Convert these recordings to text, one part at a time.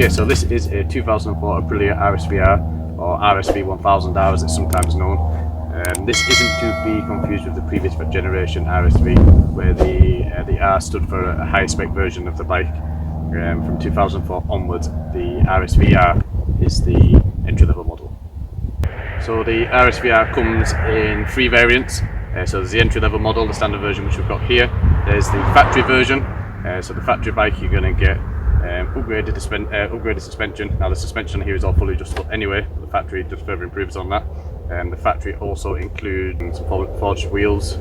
Okay, so this is a 2004 Aprilia RSVR, or RSV 1000R as it's sometimes known. This isn't to be confused with the previous generation RSV, where the R stood for a high spec version of the bike. From 2004 onwards, the RSVR is the entry-level model. So the RSVR comes in 3 variants. So there's the entry-level model, the standard version which we've got here. There's the factory version. So the factory bike, you're going to get upgraded suspension. Now the suspension here is all fully adjustable anyway, but the factory just further improves on that. The factory also includes some forged wheels.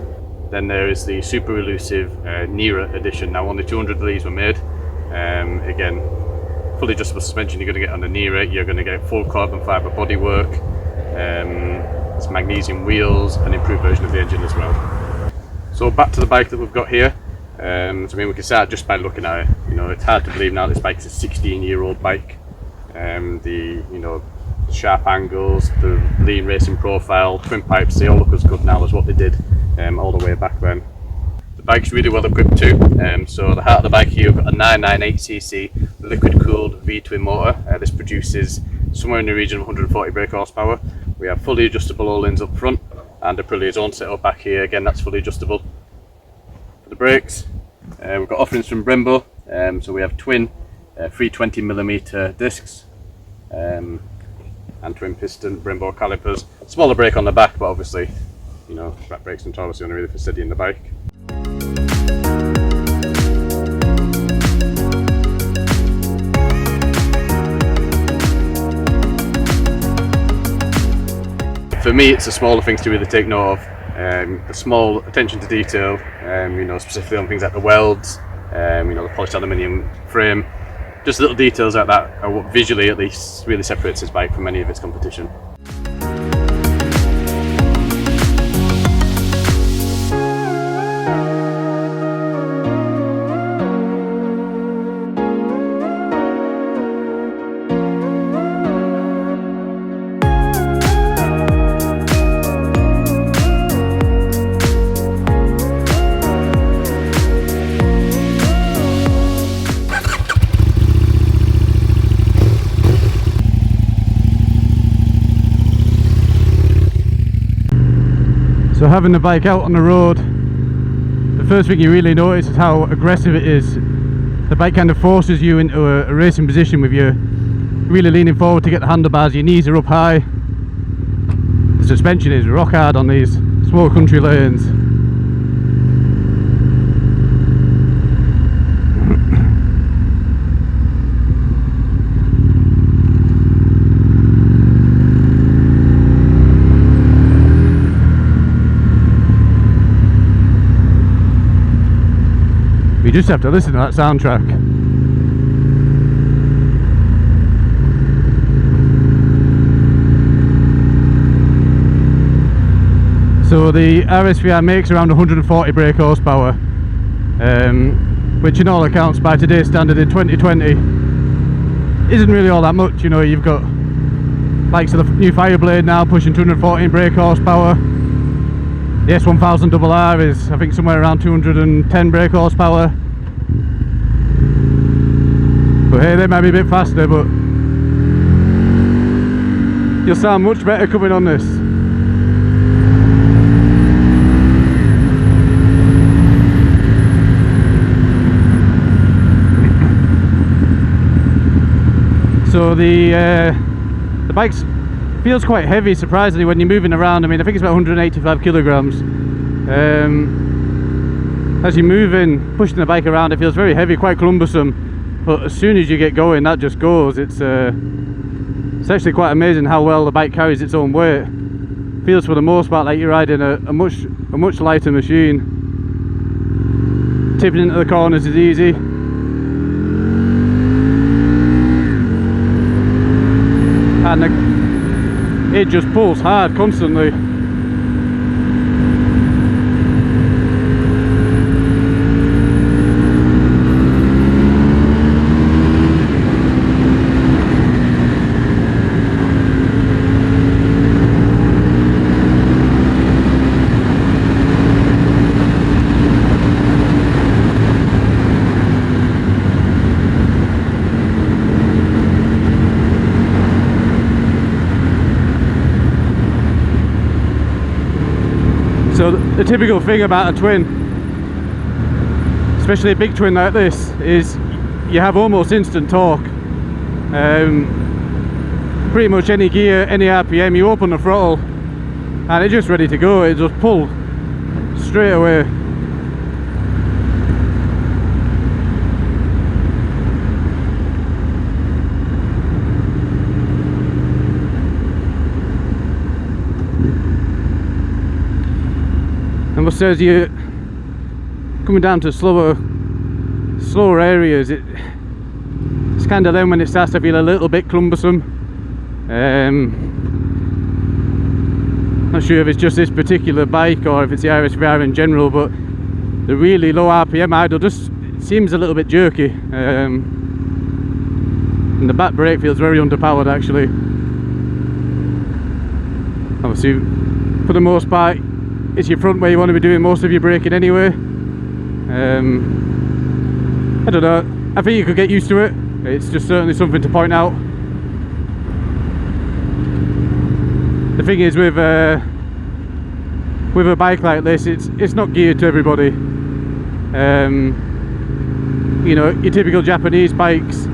Then there is the super elusive Nera edition. Now only 200 of these were made. Again, fully adjustable suspension you're going to get on the Nera. You're going to get full carbon fibre bodywork, some magnesium wheels, an improved version of the engine as well. So back to the bike that we've got here. So I mean, we can start just by looking at it. You know, it's hard to believe now this bike is a 16-year-old bike. The sharp angles, the lean racing profile, twin pipes, they all look as good now as what they did all the way back then. The bike's really well equipped too. So the heart of the bike here, we've got a 998cc liquid cooled V-twin motor. This produces somewhere in the region of 140 brake horsepower. We have fully adjustable O-rings up front and Aprilia's own setup back here. Again, that's fully adjustable. For the brakes, we've got offerings from Brembo. So we have twin 320mm discs and twin piston Brembo calipers. Smaller brake on the back, but obviously, you know, back brakes and torus are only really for steadying the bike. For me, it's the smaller things to really take note of. The small attention to detail, you know, specifically on things like the welds, you know, the polished aluminium frame. Just little details like that are what visually at least really separates this bike from any of its competition. So having the bike out on the road, the first thing you really notice is how aggressive it is. The bike kind of forces you into a racing position with you really leaning forward to get the handlebars, your knees are up high. The suspension is rock hard on these small country lanes. You just have to listen to that soundtrack. So the RSVR makes around 140 brake horsepower, which in all accounts by today's standard in 2020 isn't really all that much. You know, you've got bikes of the new Fireblade now pushing 214 brake horsepower. The S1000RR is, I think, somewhere around 210 brake horsepower. But hey, they might be a bit faster, but you'll sound much better coming on this. So the bike feels quite heavy, surprisingly, when you're moving around. I mean, I think it's about 185 kilograms. As you're moving, pushing the bike around, it feels very heavy, quite cumbersome. But as soon as you get going, that just goes. It's actually quite amazing how well the bike carries its own weight. Feels for the most part like you're riding a much lighter machine. Tipping into the corners is easy. And it just pulls hard constantly. So the typical thing about a twin, especially a big twin like this, is you have almost instant torque. Pretty much any gear, any RPM, you open the throttle and it's just ready to go. It just pull straight away. I must say, as you're coming down to slower areas, it's kind of then when it starts to feel a little bit cumbersome. Not sure if it's just this particular bike or if it's the RSVR in general, but the really low RPM idle just seems a little bit jerky, and the back brake feels very underpowered actually. Obviously, for the most part, it's your front where you want to be doing most of your braking anyway. I don't know, I think you could get used to it. It's just certainly something to point out. The thing is, with a bike like this, it's not geared to everybody. You know, your typical Japanese bikes,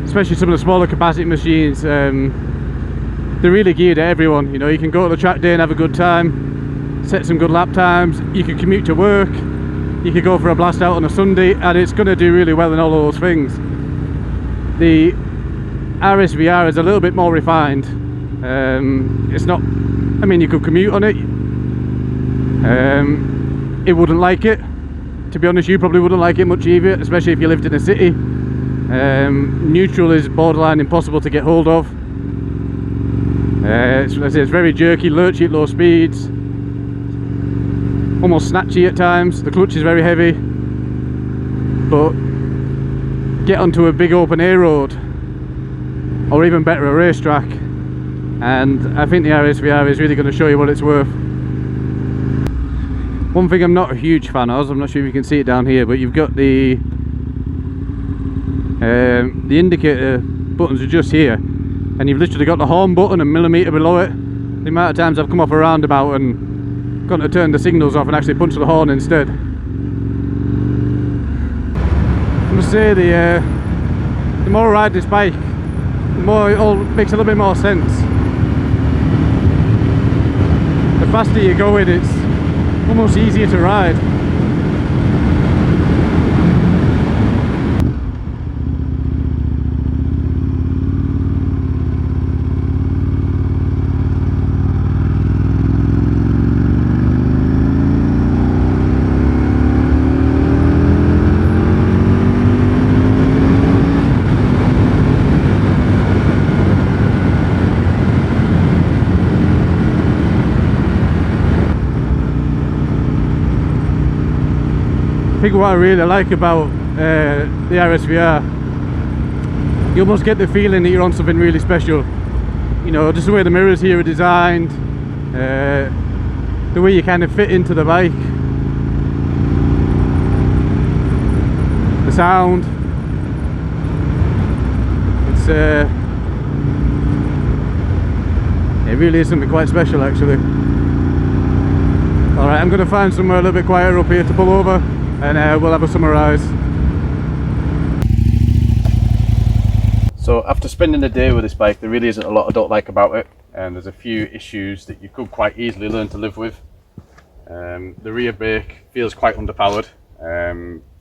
especially some of the smaller capacity machines, they're really geared at everyone. You know, you can go to the track day and have a good time, set some good lap times, you can commute to work, you could go for a blast out on a Sunday, and it's going to do really well in all of those things. The RSVR is a little bit more refined. It's not, I mean, you could commute on it. It wouldn't like it. To be honest, you probably wouldn't like it much either, especially if you lived in a city. Neutral is borderline impossible to get hold of. It's very jerky, lurchy at low speeds, almost snatchy at times. The clutch is very heavy, but get onto a big open air road, or even better, a racetrack, and I think the RSVR is really going to show you what it's worth. One thing I'm not a huge fan of, I'm not sure if you can see it down here, but you've got the indicator buttons are just here, and you've literally got the horn button a millimetre below it. The amount of times I've come off a roundabout and got to turn the signals off and actually punch the horn instead. I must say, the more I ride this bike, the more it all makes a little bit more sense. The faster you go in, it's almost easier to ride. I think what I really like about the RSVR, you almost get the feeling that you're on something really special. You know, just the way the mirrors here are designed, the way you kind of fit into the bike, the sound. It's it really is something quite special actually. Alright, I'm going to find somewhere a little bit quieter up here to pull over, and we'll have a summarise. So after spending the day with this bike, there really isn't a lot I don't like about it, and there's a few issues that you could quite easily learn to live with. The rear brake feels quite underpowered.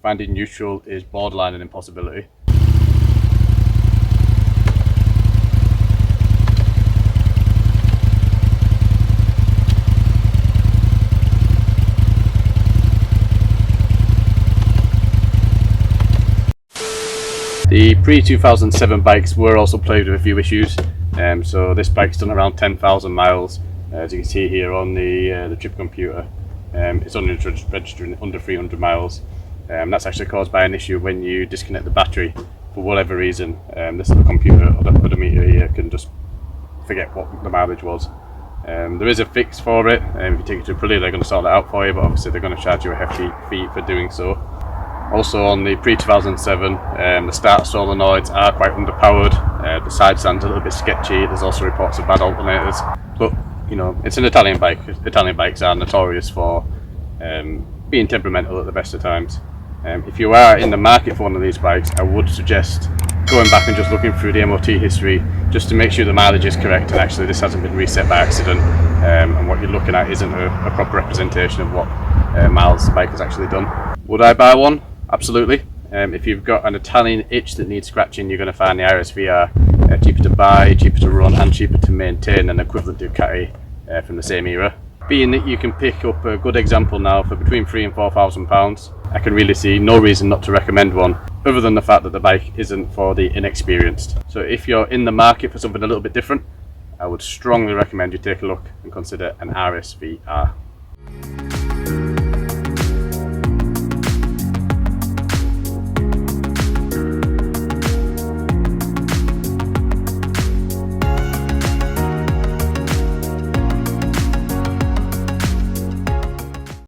Finding neutral is borderline an impossibility. The pre-2007 bikes were also plagued with a few issues, so this bike's done around 10,000 miles, as you can see here on the trip computer. It's only registering under 300 miles. That's actually caused by an issue when you disconnect the battery for whatever reason. This little computer or the odometer here can just forget what the mileage was. There is a fix for it, if you take it to Aprilia they're going to sort that out for you, but obviously they're going to charge you a hefty fee for doing so. Also on the pre-2007, the start solenoids are quite underpowered, the side stand's a little bit sketchy, there's also reports of bad alternators, but you know, it's an Italian bike. Italian bikes are notorious for being temperamental at the best of times. If you are in the market for one of these bikes, I would suggest going back and just looking through the MOT history just to make sure the mileage is correct and actually this hasn't been reset by accident, and what you're looking at isn't a proper representation of what miles the bike has actually done. Would I buy one? Absolutely. If you've got an Italian itch that needs scratching, you're going to find the RSVR cheaper to buy, cheaper to run and cheaper to maintain an equivalent Ducati from the same era. Being that you can pick up a good example now for between £3,000 and £4,000, I can really see no reason not to recommend one other than the fact that the bike isn't for the inexperienced. So if you're in the market for something a little bit different, I would strongly recommend you take a look and consider an RSVR.